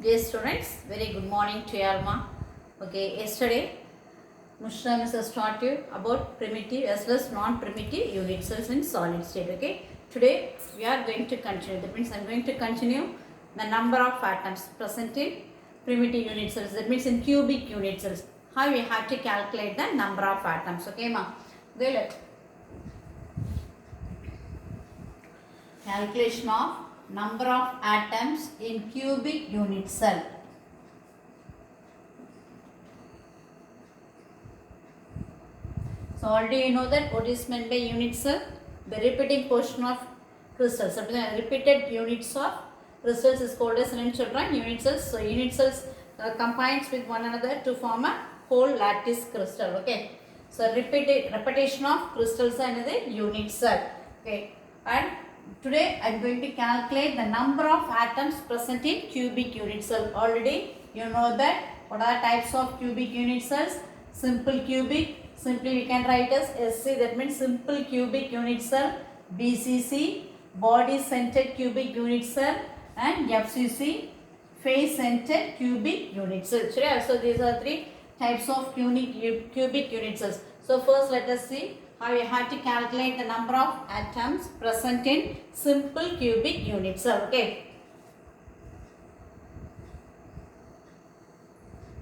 Dear students, very good morning to you all. Okay, yesterday Mushra Miss has taught you about primitive as well as non-primitive unit cells in solid state. Okay, today we are going to continue. That means I am going to continue the number of atoms present in primitive unit cells. That means in cubic unit cells. How we have to calculate the number of atoms. Okay, ma. Good. Calculation of number of atoms in cubic unit cell. So already you know that what is meant by unit cell? The repeating portion of crystals. So repeated units of crystals is called as children unit cells. So unit cells combines with one another to form a whole lattice crystal. Okay. So repetition of crystals and the unit cell. Okay. And today I am going to calculate the number of atoms present in cubic unit cell. Already you know that what are types of cubic unit cells? Simple cubic. Simply we can write as SC, that means simple cubic unit cell, BCC, body centered cubic unit cell, and FCC, face centered cubic unit cell. So these are three types of cubic unit cells. So first let us see how we have to calculate the number of atoms present in simple cubic unit cell. Okay.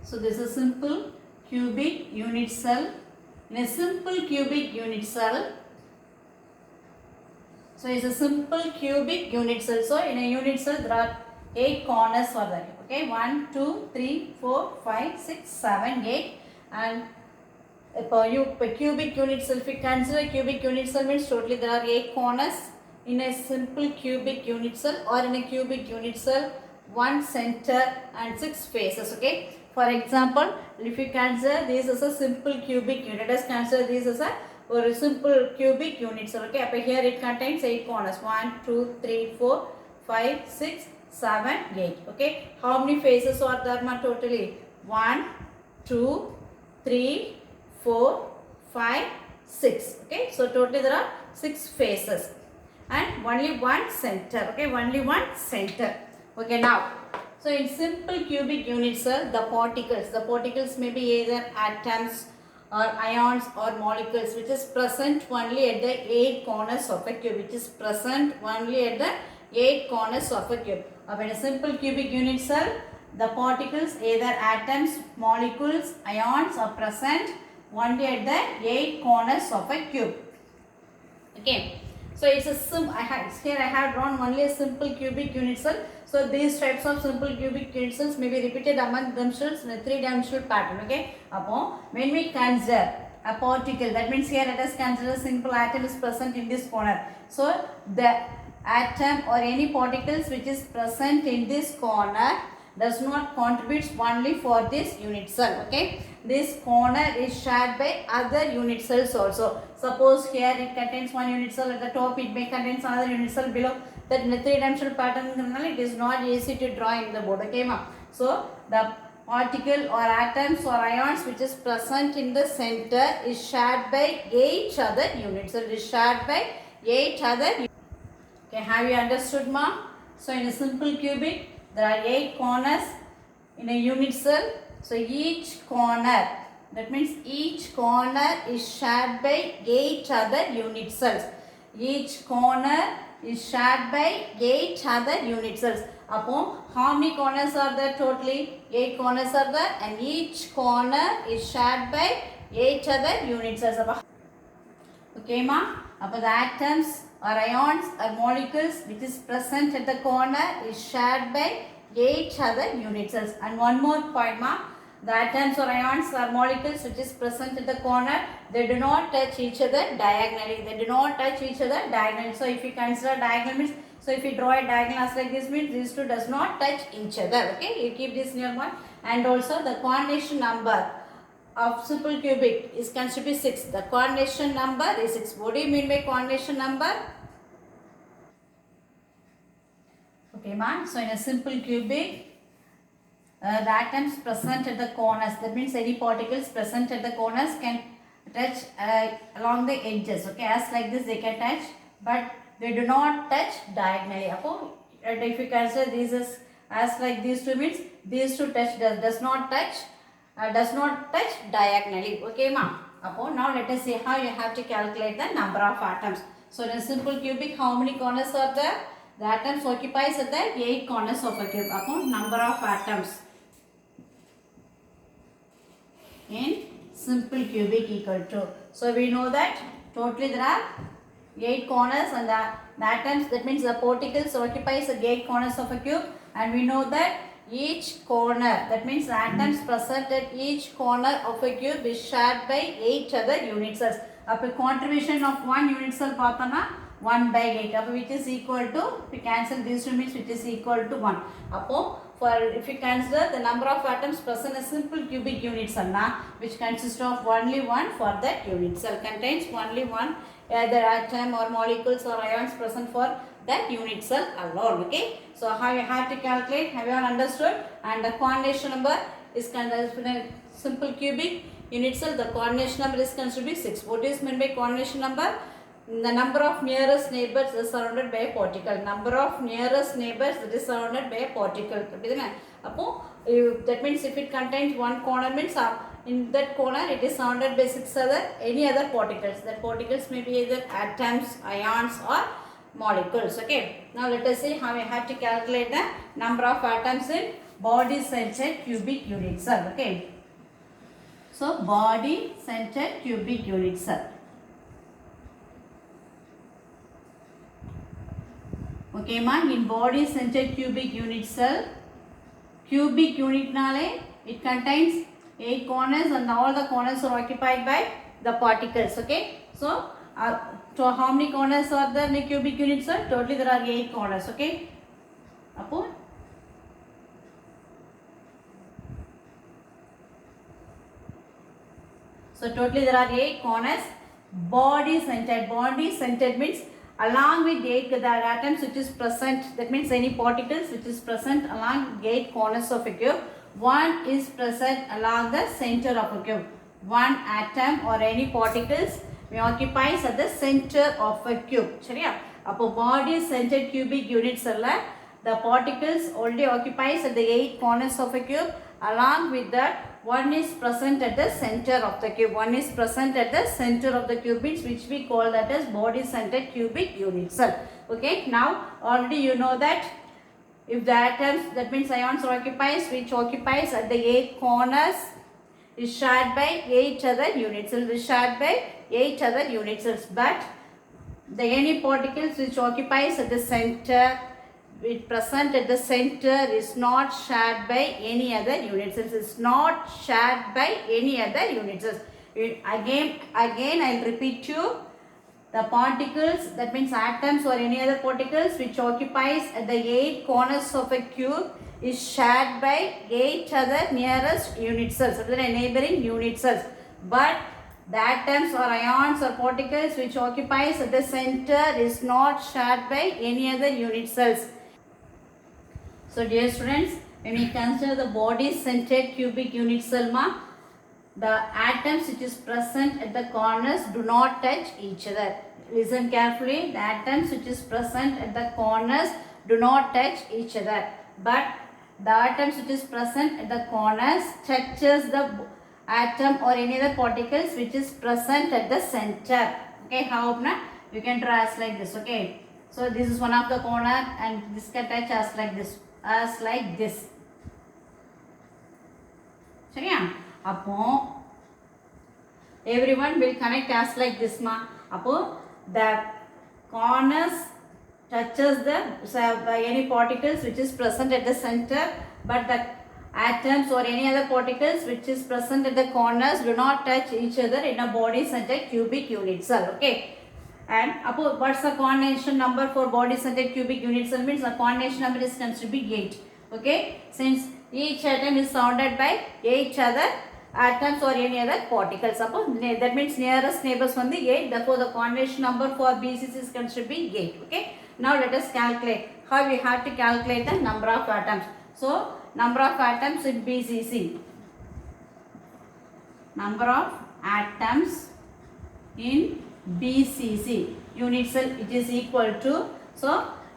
So this is simple cubic unit cell. In a simple cubic unit cell, so it's a simple cubic unit cell. So in a unit cell there are 8 corners for that. Okay, 1, 2, 3, 4, 5, 6, 7, 8, and per cubic unit cell, if you consider cubic unit cell means totally there are 8 corners in a simple cubic unit cell, or in a cubic unit cell 1 center and 6 faces. Okay. For example, if you consider this as a simple cubic unit, let us consider this as a simple cubic unit cell. Okay, up here it contains 8 corners. 1, 2, 3, 4, 5, 6, 7, 8. Okay, how many faces are there totally? 1, 2, 3, 4, 5, 6. Okay, so totally there are 6 faces and only one center. Okay, only one center. Okay, now. So in simple cubic unit cell, the particles may be either atoms or ions or molecules which is present only at the 8 corners of a cube, which is present only at the 8 corners of a cube. In a simple cubic unit cell, the particles either atoms, molecules, ions are present only at the 8 corners of a cube. Okay. So it's a here I have drawn only a simple cubic unit cell. So these types of simple cubic unit cells may be repeated among themselves in a 3-dimensional pattern. Okay. When we consider a particle, that means here let us consider a simple atom is present in this corner. So the atom or any particles which is present in this corner does not contribute only for this unit cell. Okay. This corner is shared by other unit cells also. Suppose here it contains one unit cell, at the top it may contain another unit cell below. That in a 3-dimensional pattern it is not easy to draw in the board. Okay, ma. So the particle or atoms or ions which is present in the center is shared by 8 other unit cells. It is shared by 8 other. Okay, have you understood, ma? So in a simple cubic there are 8 corners in a unit cell. So each corner, that means each corner is shared by 8 other unit cells. Each corner is shared by 8 other unit cells. How many corners are there totally? 8 corners are there, and each corner is shared by 8 other unit cells. Okay, ma? The atoms or ions or molecules which is present at the corner is shared by 8 other unit cells. And one more point, ma. The atoms or ions or molecules which is present at the corner, they do not touch each other diagonally. They do not touch each other diagonally. So if you consider diagonal means, so if you draw a diagonal as like this means these two does not touch each other. Okay, you keep this in your mind. And also the coordination number of simple cubic is considered to be 6. The coordination number is 6. What do you mean by coordination number? Okay, ma. So in a simple cubic, the atoms present at the corners, that means any particles present at the corners can touch along the edges. Okay, as like this they can touch, but they do not touch diagonally. If you consider this as as like these two means these two touch does not touch diagonally. Okay ma. Now let us see how you have to calculate the number of atoms. So in a simple cubic, how many corners are there? The atoms occupies at the 8 corners of a cube. Number of atoms in simple cubic equal to. So we know that totally there are 8 corners and the atoms, that means the particles occupies the 8 corners of a cube, and we know that each corner, that means the atoms present at each corner of a cube is shared by 8 other unit cells. Up a contribution of one unit cell பார்த்தோம்னா 1 by 8 அப்போ which is equal to, we cancel these two means which is equal to 1. அப்போ for if you consider the number of atoms present in a simple cubic unit cell which consists of only one for that unit cell, contains only one either atom or molecules or ions present for that unit cell alone. Okay, so how you have to calculate, have you all understood? And the coordination number is considered in a simple cubic unit cell, the coordination number is considered to be 6. What is meant by coordination number? The number of nearest neighbors is surrounded by a particle. Number of nearest neighbors that is surrounded by a particle. That means if it contains one corner means in that corner it is surrounded by 6 other any other particles. That particles may be either atoms, ions or molecules. Okay. Now let us see how we have to calculate the number of atoms in body centered cubic unit cell. Okay. So body centered cubic unit cell. Okay ma, in body centered cubic unit cell, cubic unit nale it contains 8 corners and all the corners are occupied by the particles. Okay, so how many corners are there in a cubic unit cell? Totally there are 8 corners. Okay, so totally there are 8 corners. Body centered means along with 8 the atoms which is present, that means any particles which is present along 8 corners of a cube, one is present along the center of a cube. One atom or any particles may occupies at the center of a cube. சரியா? அப்போ body centered cubic unit cell the particles only occupies at the 8 corners of a cube, along with that one is present at the center of the cube. One is present at the center of the cube, which we call that as body centered cubic unit cell. Okay, now already you know that if the atoms, that means ions occupies, which occupies at the 8 corners is shared by 8 other unit cells, is shared by 8 other unit cells, but the any particles which occupies at the center, it present at the center is not shared by any other unit cells. It's not shared by any other unit cells. Again I'll repeat you. The particles, that means atoms or any other particles which occupies at the 8 corners of a cube is shared by 8 other nearest unit cells, other neighboring unit cells. But the atoms or ions or particles which occupies at the center is not shared by any other unit cells. So dear students, when we consider the body centered cubic unit cell the atoms which is present at the corners do not touch each other. Listen carefully, the atoms which is present at the corners do not touch each other, but the atoms which is present at the corners touches the atom or any other particles which is present at the center. Okay, how you can draw as like this. Okay, so this is one of the corner and this can touch as like this. சரியா? அப்போ everyone will connect as like this அப்போ the corners touches the any particles which is present at the center, but the atoms or any other particles which is present at the corners do not touch each other in a body centered cubic unit cell. Okay, and what's the coordination number for body centered cubic unit cell? Means the coordination number is considered to be 8. Okay, since each atom is surrounded by 8 other atoms or any other particles, that means nearest neighbors on the 8, therefore the coordination number for BCC is considered to be 8. Okay, now let us calculate how we have to calculate the number of atoms. So number of atoms in BCC, number of atoms in BCC unit cell, it is equal to, so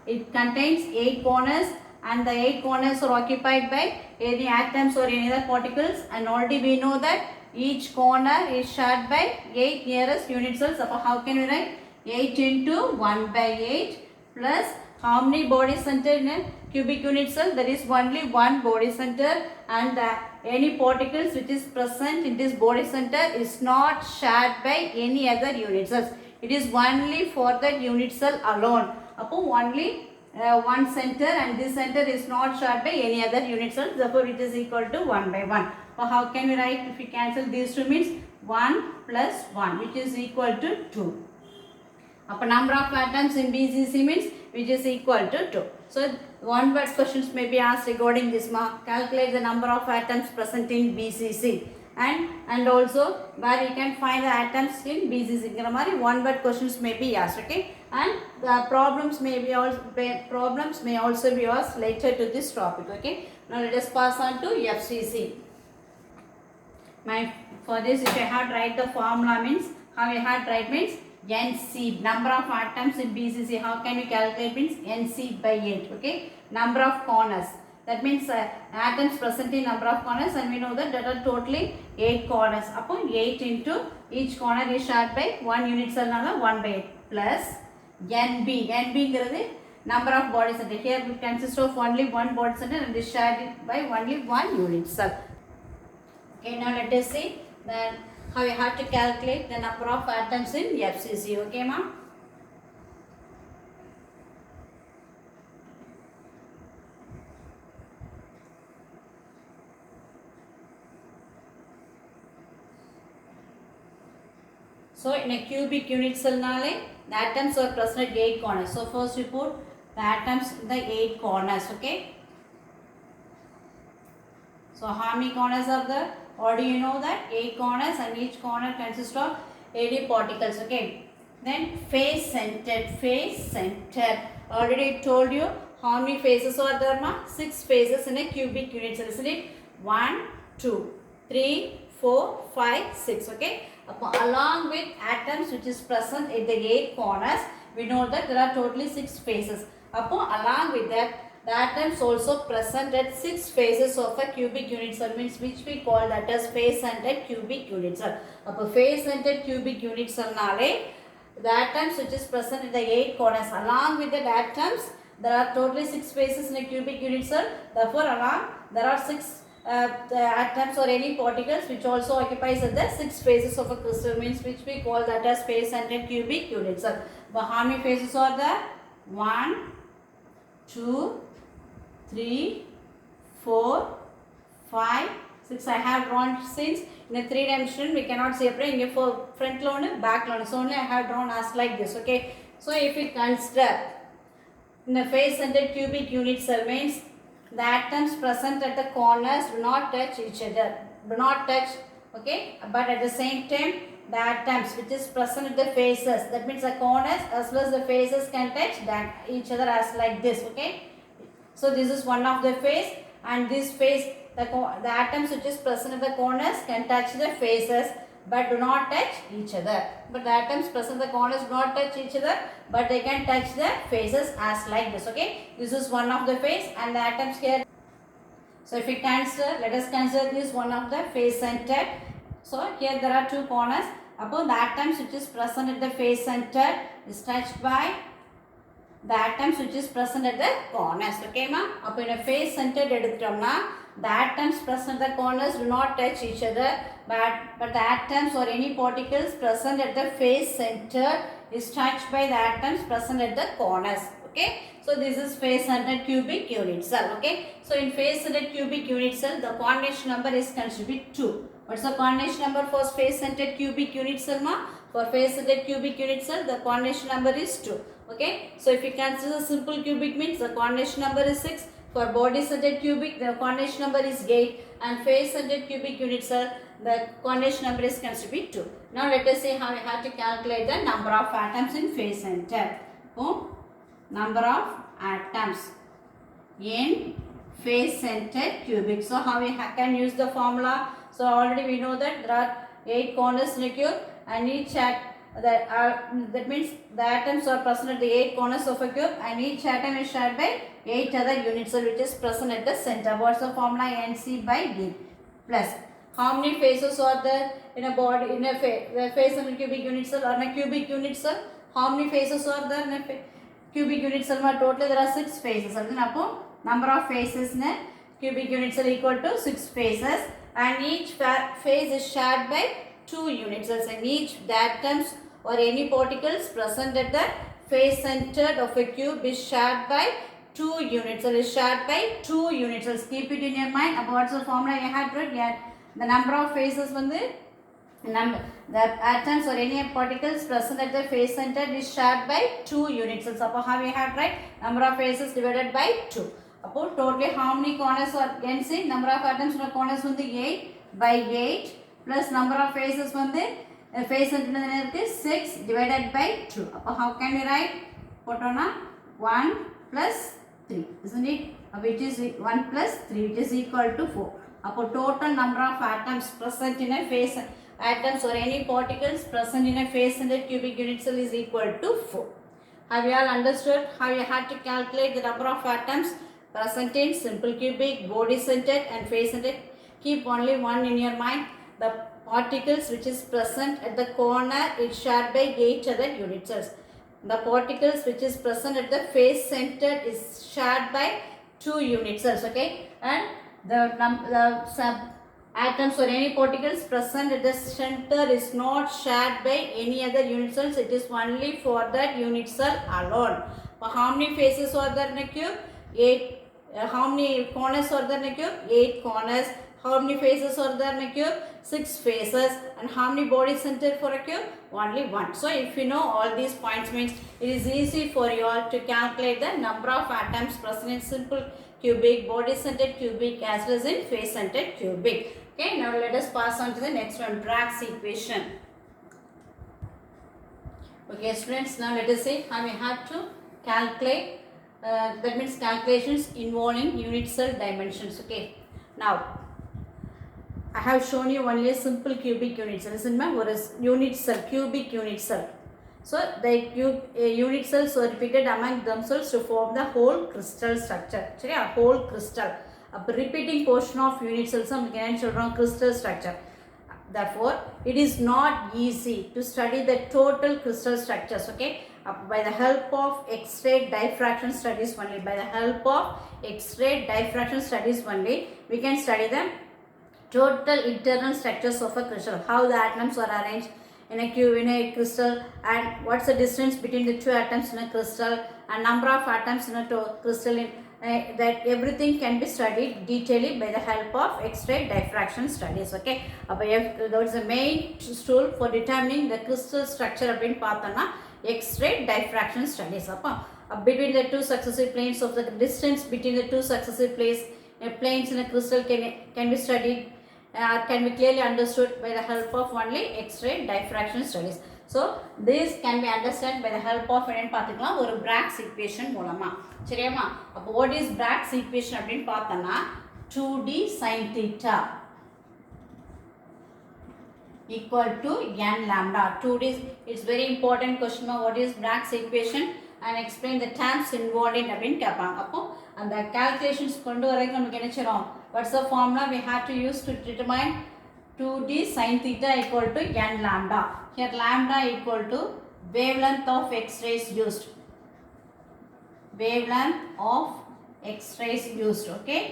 it contains 8 corners and the 8 corners are occupied by any atoms or any other particles, and already we know that each corner is shared by 8 nearest unit cells. So how can we write 8 into 1 by 8 plus how many body center in a cubic unit cell? There is only one body center, and any particles which is present in this body center is not shared by any other unit cells. It is only for that unit cell alone. Only one center, and this center is not shared by any other unit cells. Therefore, it is equal to 1 by 1. How can we write? If we cancel these two means 1 plus 1, which is equal to 2. Number of atoms in BCC means which is equal to 2. So, one word questions may be asked regarding this. Calculate the number of atoms present in BCC, and also where you can find the atoms in BCC. One word questions may be asked. Okay, and the problems may also be asked later to this topic. Okay, now let us pass on to FCC. For this, if I had write the formula means how we had write means NC, number of atoms in BCC. How can we calculate means NC by 8. Okay, number of corners. That means atoms present in number of corners, and we know that there are totally 8 corners. Upon 8 into each corner is shared by 1 unit cell, 1 by 8 plus NB. NB is number of body center. Here it consists of only one body center and is shared by only 1 unit cell. Okay, now let us see then how we have to calculate the number of atoms in FCC. Okay, ma? So, in a cubic unit cell, the atoms are present at 8 corners. So, first we put the atoms in the 8 corners. Okay. So, how many corners are there? Or do you know that 8 corners, and each corner consists of 80 particles. Okay. Then face centered. Already told you how many faces are there, ma? 6 faces in a cubic unit cell. Isn't it? 1, 2, 3, 4, 5, 6. Okay. Along with atoms which is present in the 8 corners, we know that there are totally 6 faces. Along with that, the atoms also present at 6 faces of a cubic unit cell, means which we call that as face-centered cubic unit cell. Face-centered cubic unit cell the atoms which is present in the 8 corners, along with the atoms, there are totally 6 faces in a cubic unit cell. Therefore, there are 6 the atoms or any particles which also occupies the 6 faces of a crystal, means which we call that as face-centered cubic unit cell. How many faces are there? 1, 2, 3, 4, 5, 6. I have drawn since in a 3 dimension we cannot separate in a front loan, back loan. So only I have drawn as like this. Okay. So if we consider in a face-centered cubic unit cell means the atoms present at the corners do not touch each other. Do not touch. Okay. But at the same time, the atoms which is present at the faces, that means the corners as well as the faces can touch each other as like this. Okay. So this is one of the face, and this face, the atoms which is present at the corners can touch the faces but do not touch each other. But the atoms present at the corners do not touch each other, but they can touch the faces as like this. Okay. This is one of the face, and the atoms here. So if we consider, let us consider this one of the face centered. So here there are 2 corners. Above the atoms which is present at the face centered is touched by the atoms which is present at the corners. Okay, ma? Up in a face centered the atoms present at the corners do not touch each other, but the atoms or any particles present at the face center is touched by the atoms present at the corners. Okay. So this is face-centered cubic unit cell. Okay. So in face-centered cubic unit cell, the coordination number is considered to be 2. What's the coordination number for face-centered cubic unit cell, ma? For face-centered cubic unit cell, the coordination number is 2. Okay. So if we consider simple cubic means the coordination number is 6. For body-centered cubic, the coordination number is 8. And face-centered cubic unit cell, the coordination number is considered to be 2. Now let us see how we have to calculate the number of atoms in face-centered. Number of atoms in face-centered cubic. So how we can use the formula? So already we know that there are 8 corners in a cube, and each that means the atoms are present at the 8 corners of a cube, and each atom is shared by 8 other unit cell which is present at the center. What's the formula? NC by D plus. How many faces are there in a body, in a the face in a cubic unit cell or in a cubic unit cell? How many faces are there in a cubic unit cell? Totally there are 6 faces. So number of faces in a cubic unit cell equal to 6 faces, and each phase is shared by 2 unit cells, and each atoms or any particles present at the face center of a cube is shared by 2 unit cells. Is shared by 2 unit cells. Keep it in your mind. About the formula you had read. Yeah, the number of faces when the atoms or any particles present at the face center is shared by 2 unit cells. So how we have right? Number of faces divided by 2. About totally how many corners are NC? Number of atoms in the corners on the 8 by 8 plus number of faces on the face center is 6 divided by 2. How can we write? Put on 1 plus 3, isn't it? Which is 1 plus 3, which is equal to 4. Upon total number of atoms present in a face, atoms or any particles present in a face centered cubic unit cell is equal to 4. Have you all understood how you had to calculate the number of atoms present in simple cubic, body centered and face centered? Keep only one in your mind. The particles which is present at the corner is shared by 8 other unit cells. The particles which is present at the face center is shared by 2 unit cells, okay? And the atoms or any particles present at the center is not shared by any other unit cells. It is only for that unit cell alone. How many faces are there in a cube? 8. How many corners are there in a cube? 8 corners. How many faces are there in a cube? 6 faces. And how many body center for a cube? Only 1. So if you know all these points means it is easy for you all to calculate the number of atoms present in simple cubic, body centered cubic as well as in face centered cubic. Okay, now let us pass on to the next one, Bragg's equation. Okay students, now let us see how we have to calculate, that means calculations involving unit cell dimensions. Okay, now I have shown you only a simple cubic unit cell. Listen, what is unit cell, cubic unit cell? So the unit cells are repeated among themselves to form the whole crystal structure. So a whole crystal. A repeating portion of unit cells are crystal structure. Therefore, it is not easy to study the total crystal structures. Okay, by the help of X-ray diffraction studies only. By the help of X-ray diffraction studies only, we can study the total internal structures of a crystal. How the atoms are arranged in a cube, in a crystal, and what's the distance between the 2 atoms in a crystal, and number of atoms in a crystal. That everything can be studied detailedly by the help of X-ray diffraction studies. Okay, that's the main tool for determining the crystal structure of X-ray diffraction studies. Between the 2 successive planes of the distance between the 2 successive planes in a crystal can be studied, can be clearly understood by the help of only X-ray diffraction studies. So this can be understood by the help of or Bragg's equation மூலமா. சரியாமா? அப்போ what is Bragg's equation அப்படினு பார்த்தனா 2d sin theta equal to n lambda. 2d, it's very important question. What is Bragg's equation and explain the terms involved in அப்படினு கேட்பாங்க. அப்போ அந்த calculations கொண்டு வரதுக்கு நமக்கு என்ன செய்றோம்? What's the formula we have to use to determine 2d sin theta equal to n lambda? Here lambda equal to wavelength of X-rays used. Wavelength of X-rays used. Okay.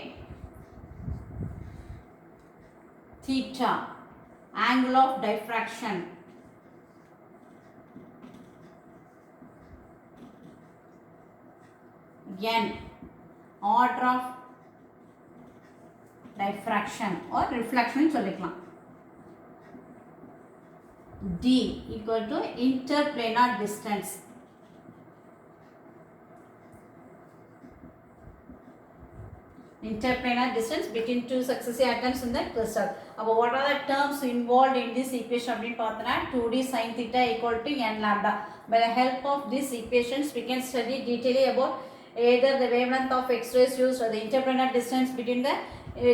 Theta, angle of diffraction. N, order of diffraction or reflection சொல்லிக்கலாம். D equal to interplanar distance. Interplanar distance between 2 successive atoms in the crystal. About what are the terms involved in this equation? 2d sin theta equal to n lambda. By the help of these equations, we can study detailedly about either the wavelength of X-rays used or the interplanar distance between the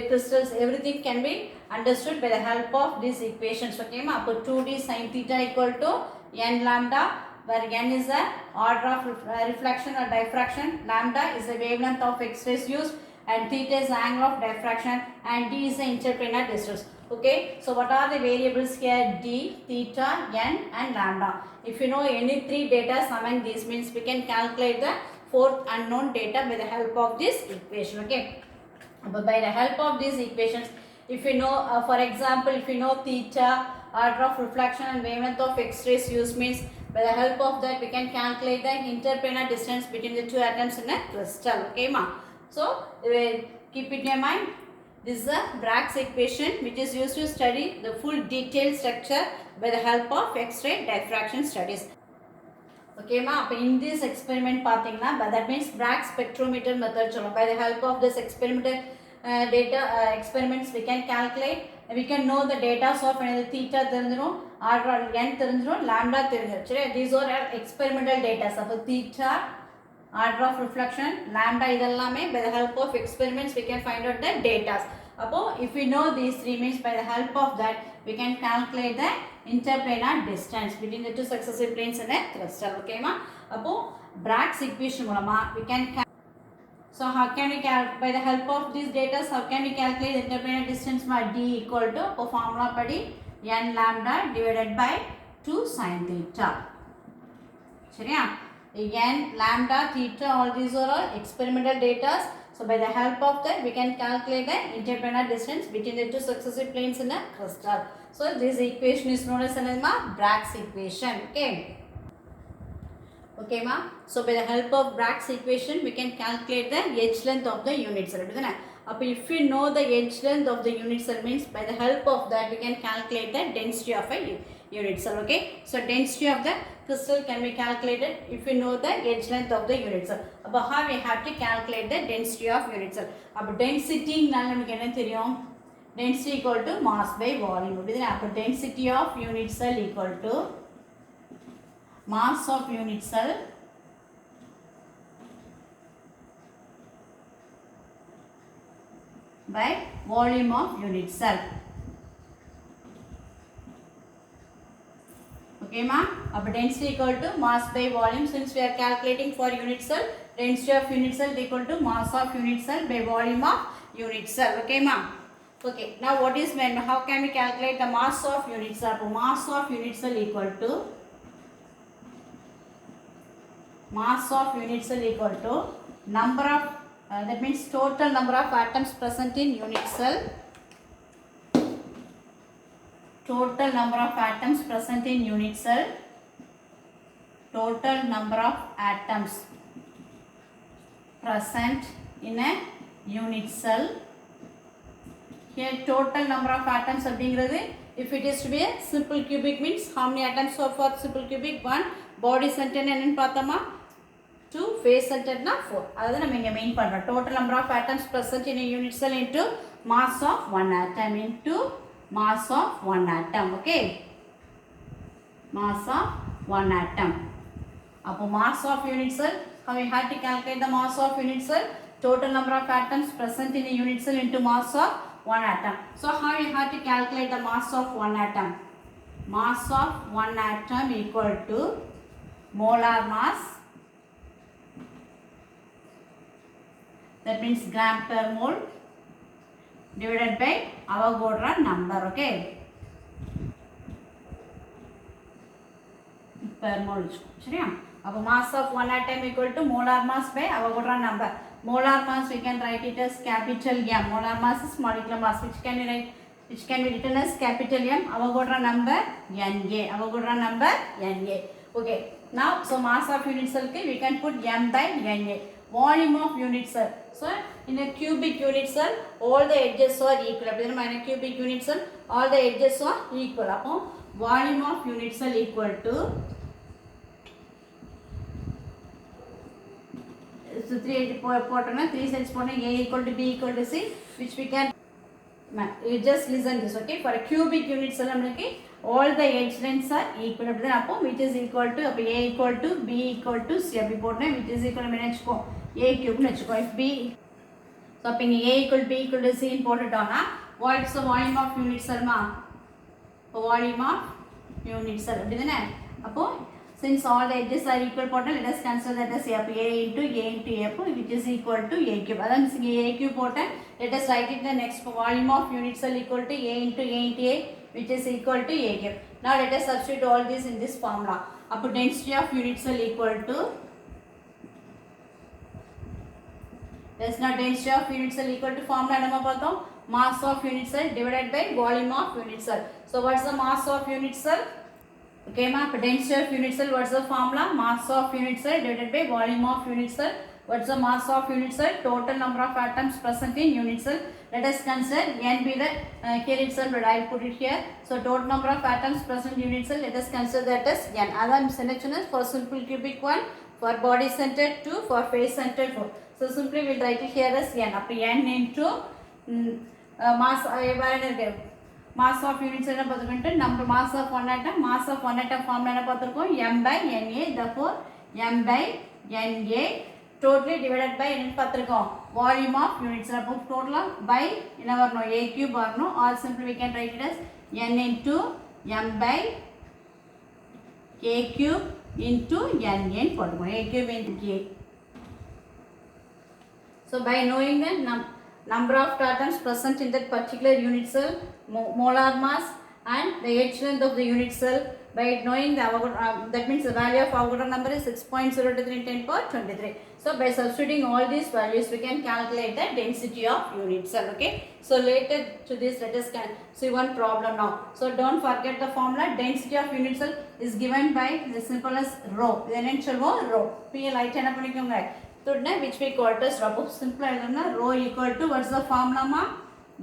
crystals. Everything can be understood by the help of these equations. Okay, ma? 2d sin theta equal to n lambda. where n is the order of reflection or diffraction, lambda is the wavelength of X-rays used, and theta is the angle of diffraction, and d is the interplanar distance. Okay, so what are the variables here? D, theta, n and lambda. If you know any three data among these, means we can calculate the fourth unknown data by the help of this equation. Okay, but by the help of these equations, if you know for example, if you know theta, order of reflection and wavelength of X-rays used, means by the help of that we can calculate the interplanar distance between the two atoms in a crystal. Okay ma, so keep it in your mind. This is a Bragg's equation which is used to study the full detailed structure by the help of X-ray diffraction studies. Okay ma, in this experiment pathina, that means Bragg spectrometer method. By the help of this experimental data experiments we can calculate, we can know the data of theta therindrum, r n therindrum, lambda therindrum. These are experimental data. So theta, order of reflection, lambda idellame by the help of experiments we can find out the data. If we know these three, means by the help of that we can calculate the interplanar distance between the two successive planes in a crystal. Okay ma, Bragg's equation மூலமா we can so how can we by the help of these data, how can we calculate the interplanar distance? D equal to formula padi n lambda divided by 2 sin theta. சரியா? N lambda theta, all these are all experimental data. So by the help of that we can calculate the interplanar distance between the two successive planes in a crystal. So this equation is known as Bragg's equation. Okay. Okay ma, so by the help of Bragg's equation we can calculate the edge length of the unit cell. If we know the edge length of the unit cell, means by the help of that we can calculate the density of a unit cell. Okay, so density of the crystal can be calculated if we know the edge length of the unit cell. How we have to calculate the density of unit cell? Density density equal to mass by volume. Density of unit cell equal to mass of unit cell by volume of unit cell. Okay ma, density equal to mass by volume. Since we are calculating for unit cell, density of unit cell equal to mass of unit cell by volume of unit cell. Okay ma. Okay, now what is when, how can we calculate the mass of unit cell? Mass of unit cell equal to mass of unit cell equal to number of that means total number of atoms present in unit cell, total number of atoms present in unit cell, total number of atoms present in a unit cell. Here total number of atoms are being written. If it is to be a simple cubic, means how many atoms are for simple cubic? 1, body center and pathama 2, face center na 4. That is the main part. Total number of atoms present in a unit cell into mass of one atom into mass of one atom. Okay, mass of one atom. Mass of unit cell, how we have to calculate the mass of unit cell? Total number of atoms present in a unit cell into mass of one atom. So how we have to calculate the mass of one atom? Mass of one atom equal to molar mass, that means gram per mole, divided by Avogadro number. Okay, per mole. Mass of one atom equal to molar mass by Avogadro number. Molar mass we can write it as capital M. Molar mass is molecular mass, which can be written as capital M. Avogadro number Na. Avogadro number Na. Okay. Now, so mass of unit cell we can put M by Na. Volume of unit cell. So in a cubic unit cell, all the edges are equal. In a cubic unit cell, all the edges are equal. Volume of unit cell equal to, so 3 sides A equal to B equal to C, which we can, you just listen this. Okay, for a cubic unit cell all the edge lengths are equal, which is equal to A equal to B equal to C, which is equal to A cube. If B, so A equal to B equal to C in what is the volume of unit cell? Volume of unit cell. Since all the edges are equal portal, let us consider that as F A into F, which is equal to A cube. That means A cube portal. Let us write it the next volume of unit cell equal to A into A, which is equal to A cube. Now let us substitute all this in this formula. Up density of unit cell equal to, that's not density of unit cell equal to formula mass of unit cell divided by volume of unit cell. So what's the mass of unit cell? Okay, ma, density of unit cell, what's the formula? Mass of unit cell divided by volume of unit cell. What's the mass of unit cell? Total number of atoms present in unit cell. Let us consider n be the here itself, but I will put it here. So total number of atoms present in unit cell, let us consider that as n. Other selection is for simple cubic 1, for body centered 2, for face centered 4. So simply we will write it here as n. Up n into mass mass of unit cell number mass of one atom formula m by na, therefore m by na totally divided by volume of unit cell. Total by a cube or simply we can write it as n into m by a cube into n a cube into a. So by knowing the number of atoms present in that particular unit cell, molar mass and the edge length of the unit cell, by knowing the that means the value of Avogadro number is 6.023 10 power 23. So by substituting all these values we can calculate the density of unit cell. Okay. So related to this, let us see one problem now. So don't forget the formula. Density of unit cell is given by the simple as rho. Then rho. P light which we call it as rho. Simple rho equal to, what's the formula ma?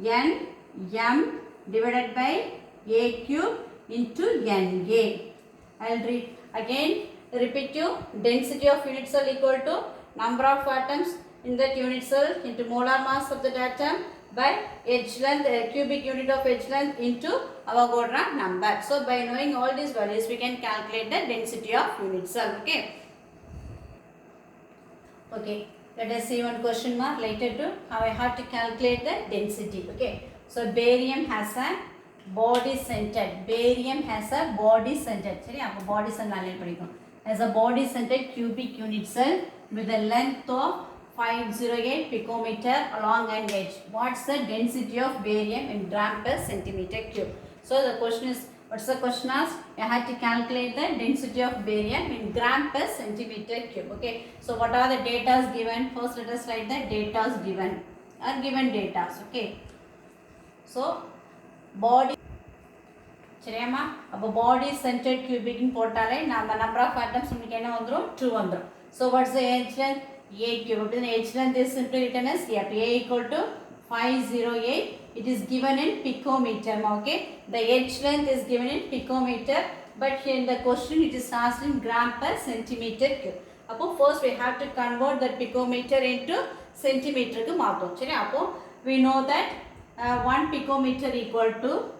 N m divided by a cube into Na. I will read again. Repeat you. Density of unit cell equal to number of atoms in that unit cell into molar mass of that atom by edge length, cubic unit of edge length into Avogadro number. So by knowing all these values we can calculate the density of unit cell. Okay. Okay. Let us see one question mark related to how I have to calculate the density. Okay. So barium has a body centered. Barium has a body centered. Body centered has a body centered cubic unit cell with a length of 508 picometer along an edge. What's the density of barium in gram per centimeter cube? So the question is, what's the question asked? You have to calculate the density of barium in gram per centimeter cube. Okay. So what are the data given? First let us write the data given. Given data. Okay. So body body centered cubic in portale number of atoms 2. So what's the edge length? A cube. The edge length is simply written as A equal to 508. It is given in picometer. Okay. The edge length is given in picometer, but here in the question it is asked in gram per centimeter cube. First we have to convert that picometer into centimeter. We know that 1 picometer equal to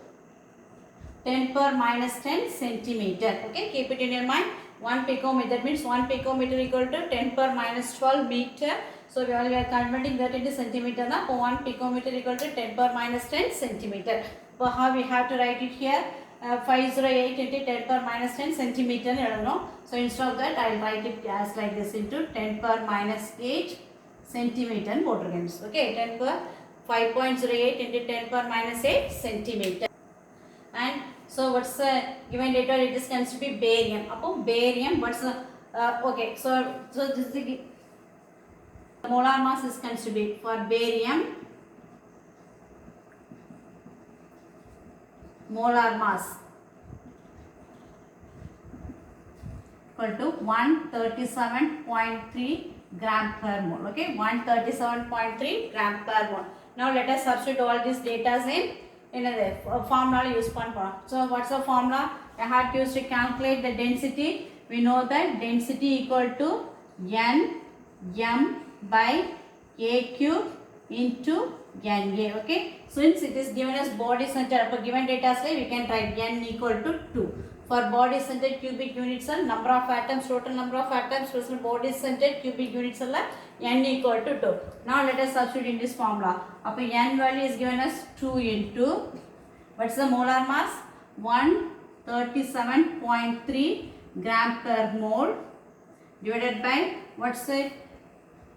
10 power minus 10 centimeter. Okay, keep it in your mind. 1 picometer, that means 1 picometer equal to 10 power minus 12 meter. So we are converting that into centimeter. Now 1 picometer equal to 10 power minus 10 centimeter. So how we have to write it here? 508 into 10 power minus 10 centimeter. So instead of that I will write it as like this into 10 power minus 8 centimeter. Okay, 10 power 5.08 into 10 power minus 8 centimeter. And so what's the given data? It is considered to be barium. Barium, what's the okay, so this is the molar mass is considered to be for barium. Molar mass equal to 137.3 gram per mole. Okay, 137.3 gram per mole. Now let us substitute all these data in a formula use panna. So what's the formula? I have to use to calculate the density. We know that density equal to n m by a cube into Na. Okay. Since it is given as body center, for given data say we can write n equal to 2. For body centered cubic unit cell, number of atoms, total number of atoms present body centered cubic unit cell n equal to 2. Now let us substitute in this formula. N value is given as 2 into, what's the molar mass? 137.3 gram per mole divided by what's it?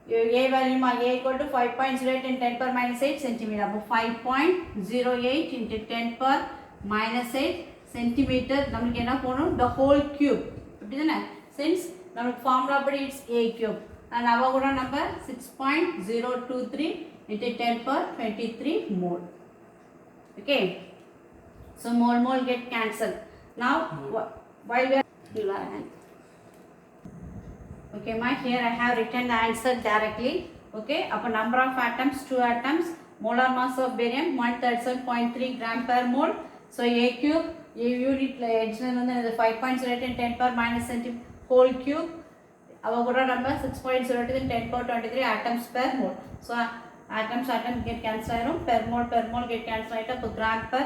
A value A equal to 5.08 into 10 per minus 8 centimeter. 5.08 into 10 per minus 8 centimeter. நமக்கு என்ன போணும்? The whole cube. அப்படிதானே? Since நமக்கு formula படி it's A cube. And Avogadro number 6.023 into 10 per 23 mole. Okay. So mole get cancelled. Now while we are okay, here I have written the answer directly. Okay, upon number of atoms, 2 atoms, molar mass of barium 137.3 gram per mole. So A cube, A unit the 5.08 and 10 per minus centimeter whole cube. Avogadro number 6.02 and 10 per 23 atoms per mole. So atoms get cancelled, per mole get cancelled up gram per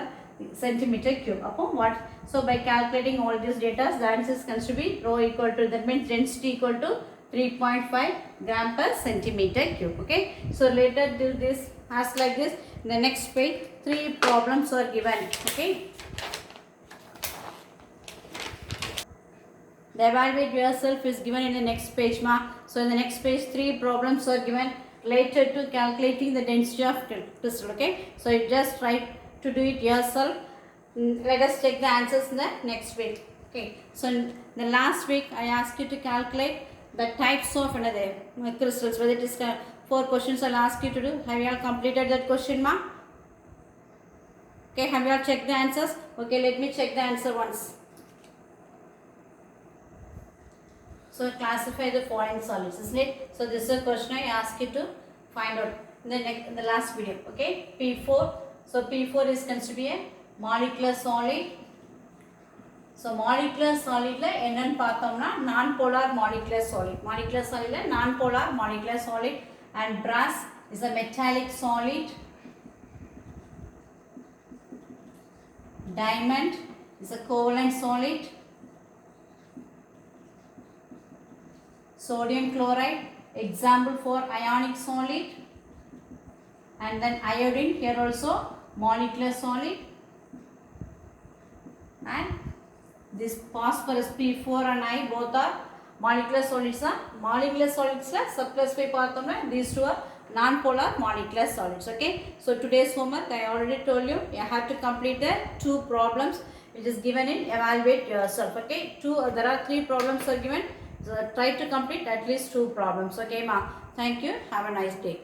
centimeter cube. Upon what? So by calculating all these data, the answer is going to be rho equal to, that means density equal to 3.5 gram per centimeter cube. Okay. So later do this ask like this. In the next page, 3 problems are given. Okay. The evaluate yourself is given in the next page, ma. So in the next page, 3 problems are given related to calculating the density of crystal. Okay. So you just try to do it yourself. Let us check the answers in the next week. Okay. So in the last week I asked you to calculate the types of another crystals. Whether it is 4 questions I'll ask you to do. Have you all completed that question, ma? Okay. Have you all checked the answers? Okay. Let me check the answer once. So classify the following solids, isn't it? So this is a question I asked you to find out in the last video. Okay. P4. So P4 is considered to be a molecular solid. So molecular solid la என்னன்னு பார்த்தோம்னா non-polar molecular solid. Molecular solid la non-polar molecular solid, and brass is a metallic solid. Diamond is a covalent solid. Sodium chloride, example for ionic solid. And then iodine, here also molecular solid. And this phosphorus P4 and I both are molecular solids. Molecular solids la subclassify பார்த்தோம்னா these two are non-polar molecular solids. Okay. So today's homework I already told you, you have to complete the 2 problems which is given in evaluate yourself. Okay. There are 3 problems are given. So try to complete at least 2 problems. Okay, ma. Thank you. Have a nice day.